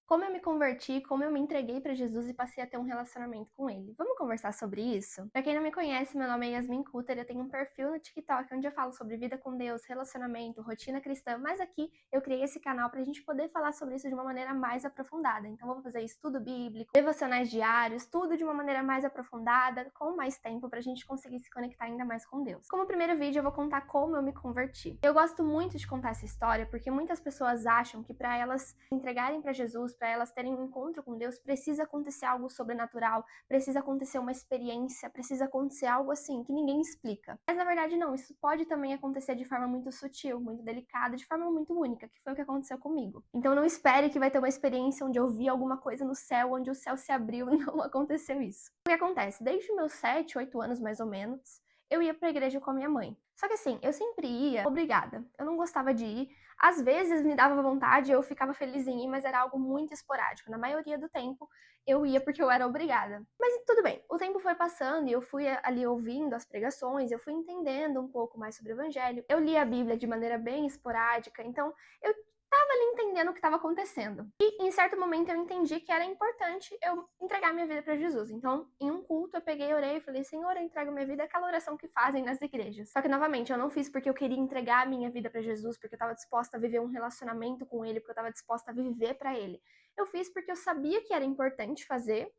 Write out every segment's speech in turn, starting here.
Como eu me converti, como eu me entreguei pra Jesus e passei a ter um relacionamento com ele. Vamos conversar sobre isso? Pra quem não me conhece, meu nome é Yasmin Cutter, eu tenho um perfil no TikTok onde eu falo sobre vida com Deus, relacionamento, rotina cristã, mas aqui eu criei esse canal pra gente poder falar sobre isso de uma maneira mais aprofundada. Então vou fazer estudo bíblico, devocionais diários, tudo de uma maneira mais aprofundada, com mais tempo pra gente conseguir se conectar ainda mais com Deus. Como primeiro vídeo eu vou contar como eu me converti. Eu gosto muito de contar essa história porque muitas pessoas acham que pra elas se entregarem pra Jesus, para elas terem um encontro com Deus, precisa acontecer algo sobrenatural, precisa acontecer uma experiência, precisa acontecer algo assim, que ninguém explica. Mas na verdade não, isso pode também acontecer de forma muito sutil, muito delicada, de forma muito única, que foi o que aconteceu comigo. Então não espere que vai ter uma experiência onde eu vi alguma coisa no céu, onde o céu se abriu, não aconteceu isso. O que acontece? Desde os meus 7, 8 anos mais ou menos, eu ia pra igreja com a minha mãe. Só que assim, eu sempre ia obrigada. Eu não gostava de ir. Às vezes me dava vontade, eu ficava feliz em ir, mas era algo muito esporádico. Na maioria do tempo, eu ia porque eu era obrigada. Mas tudo bem, o tempo foi passando e eu fui ali ouvindo as pregações, eu fui entendendo um pouco mais sobre o evangelho. Eu li a Bíblia de maneira bem esporádica, então eu tava ali entendendo o que estava acontecendo. E em certo momento eu entendi que era importante eu entregar minha vida para Jesus. Então, em um culto, eu peguei, orei e falei: Senhor, eu entrego minha vida, aquela oração que fazem nas igrejas. Só que, novamente, eu não fiz porque eu queria entregar a minha vida para Jesus, porque eu estava disposta a viver um relacionamento com Ele, porque eu estava disposta a viver para Ele. Eu fiz porque eu sabia que era importante fazer,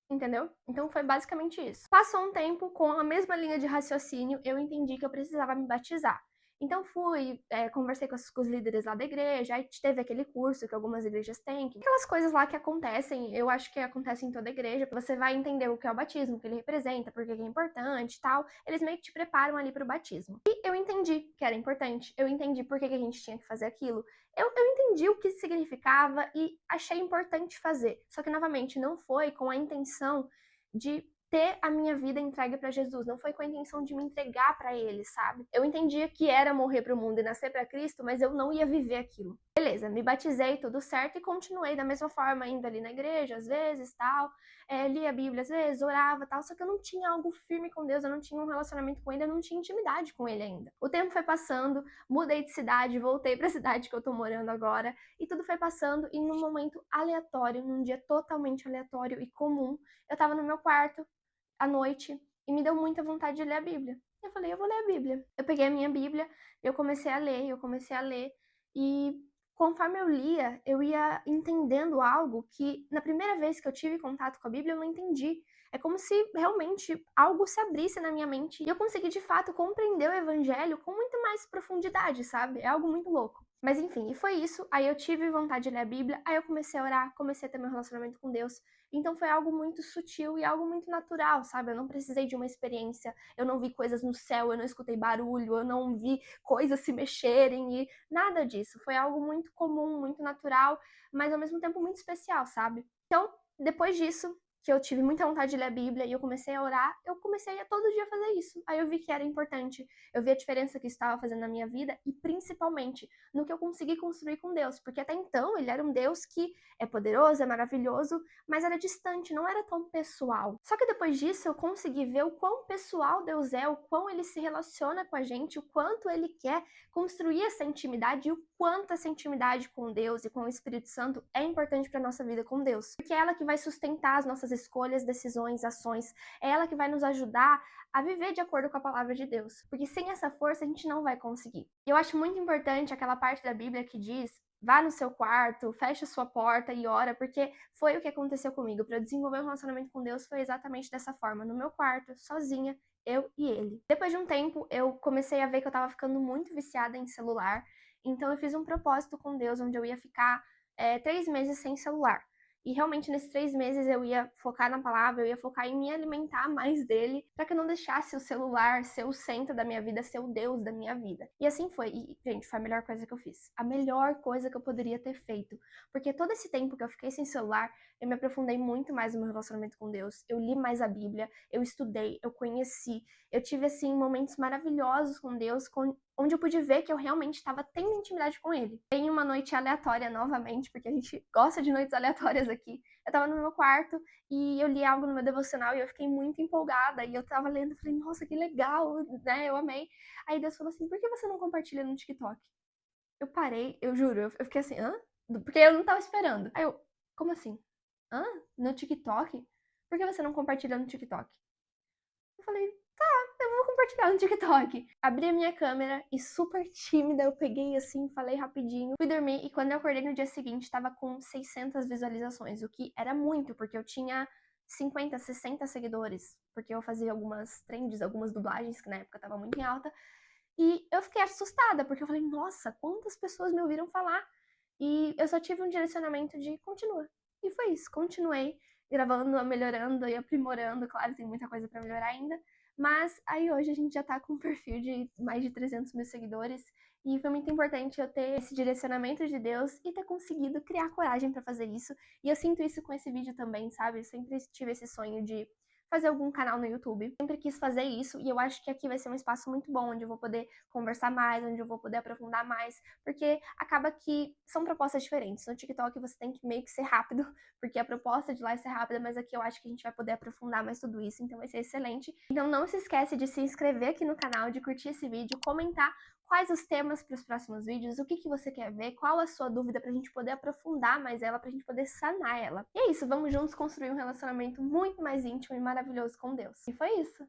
entendeu? Então foi basicamente isso. Passou um tempo, com a mesma linha de raciocínio, eu entendi que eu precisava me batizar. Então fui, conversei com os líderes lá da igreja, aí teve aquele curso que algumas igrejas têm, aquelas coisas lá que acontecem, eu acho que acontecem em toda igreja, você vai entender o que é o batismo, o que ele representa, por que é importante e tal, eles meio que te preparam ali pro batismo. E eu entendi que era importante, eu entendi por que a gente tinha que fazer aquilo, eu entendi o que significava e achei importante fazer. Só que, novamente, não foi com a intenção de ter a minha vida entregue para Jesus, não foi com a intenção de me entregar para Ele, sabe? Eu entendia que era morrer para o mundo e nascer para Cristo, mas eu não ia viver aquilo. Beleza, me batizei, tudo certo, e continuei da mesma forma, indo ali na igreja, às vezes, tal, lia a Bíblia, às vezes, orava, tal, só que eu não tinha algo firme com Deus, eu não tinha um relacionamento com Ele, eu não tinha intimidade com Ele ainda. O tempo foi passando, mudei de cidade, voltei para a cidade que eu tô morando agora, e tudo foi passando, e num momento aleatório, num dia totalmente aleatório e comum, eu tava no meu quarto, à noite, e me deu muita vontade de ler a Bíblia. Eu falei, eu vou ler a Bíblia. Eu peguei a minha Bíblia, eu comecei a ler, e conforme eu lia, eu ia entendendo algo que, na primeira vez que eu tive contato com a Bíblia, eu não entendi. É como se realmente algo se abrisse na minha mente e eu consegui de fato compreender o Evangelho com muito mais profundidade, sabe? É algo muito louco. Mas enfim, e foi isso. Aí eu tive vontade de ler a Bíblia, aí eu comecei a orar, comecei a ter meu relacionamento com Deus. Então foi algo muito sutil e algo muito natural, sabe? Eu não precisei de uma experiência, eu não vi coisas no céu, eu não escutei barulho, eu não vi coisas se mexerem e nada disso. Foi algo muito comum, muito natural, mas ao mesmo tempo muito especial, sabe? Então, depois disso, que eu tive muita vontade de ler a Bíblia e eu comecei a orar, eu comecei a todo dia fazer isso. Aí eu vi que era importante, eu vi a diferença que isso estava fazendo na minha vida e principalmente no que eu consegui construir com Deus, porque até então ele era um Deus que é poderoso, é maravilhoso, mas era distante, não era tão pessoal. Só que depois disso eu consegui ver o quão pessoal Deus é, o quão ele se relaciona com a gente, o quanto ele quer construir essa intimidade e o quanto essa intimidade com Deus e com o Espírito Santo é importante para nossa vida com Deus. Porque é ela que vai sustentar as nossas escolhas, decisões, ações, é ela que vai nos ajudar a viver de acordo com a palavra de Deus. Porque sem essa força a gente não vai conseguir. E eu acho muito importante aquela parte da Bíblia que diz: vá no seu quarto, feche a sua porta e ora, porque foi o que aconteceu comigo. Para eu desenvolver um relacionamento com Deus foi exatamente dessa forma, no meu quarto, sozinha, eu e ele. Depois de um tempo, eu comecei a ver que eu tava ficando muito viciada em celular, então eu fiz um propósito com Deus, onde eu ia ficar 3 meses sem celular. E realmente nesses 3 meses eu ia focar na palavra, eu ia focar em me alimentar mais dele, para que eu não deixasse o celular ser o centro da minha vida, ser o Deus da minha vida. E assim foi. E, gente, foi a melhor coisa que eu fiz. A melhor coisa que eu poderia ter feito. Porque todo esse tempo que eu fiquei sem celular, eu me aprofundei muito mais no meu relacionamento com Deus. Eu li mais a Bíblia, eu estudei, eu conheci. Eu tive, assim, momentos maravilhosos com Deus, onde eu pude ver que eu realmente estava tendo intimidade com ele. Em uma noite aleatória novamente, porque a gente gosta de noites aleatórias aqui. Eu tava no meu quarto e eu li algo no meu devocional e eu fiquei muito empolgada. E eu tava lendo e falei, nossa, que legal, né? Eu amei. Aí Deus falou assim, por que você não compartilha no TikTok? Eu parei, eu juro, eu fiquei assim, hã? Porque eu não tava esperando. Aí eu, Como assim? Hã? No TikTok? Por que você não compartilha no TikTok? Eu falei, eu vou compartilhar no TikTok. Abri a minha câmera e super tímida, eu peguei assim, falei rapidinho, fui dormir e quando eu acordei no dia seguinte, tava com 600 visualizações, o que era muito, porque eu tinha 50, 60 seguidores, porque eu fazia algumas trends, algumas dublagens, que na época tava muito em alta, e eu fiquei assustada, porque eu falei, nossa, quantas pessoas me ouviram falar? E eu só tive um direcionamento de continua. E foi isso, continuei gravando, melhorando e aprimorando, claro, tem muita coisa pra melhorar ainda, mas aí hoje a gente já tá com um perfil de mais de 300 mil seguidores e foi muito importante eu ter esse direcionamento de Deus e ter conseguido criar coragem pra fazer isso. E eu sinto isso com esse vídeo também, sabe? Eu sempre tive esse sonho de fazer algum canal no YouTube. Sempre quis fazer isso e eu acho que aqui vai ser um espaço muito bom, onde eu vou poder conversar mais, onde eu vou poder aprofundar mais, porque acaba que são propostas diferentes. No TikTok você tem que meio que ser rápido, porque a proposta de lá é ser rápida, mas aqui eu acho que a gente vai poder aprofundar mais tudo isso, então vai ser excelente. Então não se esquece de se inscrever aqui no canal, de curtir esse vídeo, comentar quais os temas para os próximos vídeos, o que você quer ver, qual a sua dúvida pra gente poder aprofundar mais ela, pra gente poder sanar ela. E é isso, vamos juntos construir um relacionamento muito mais íntimo e maravilhoso com Deus. E foi isso.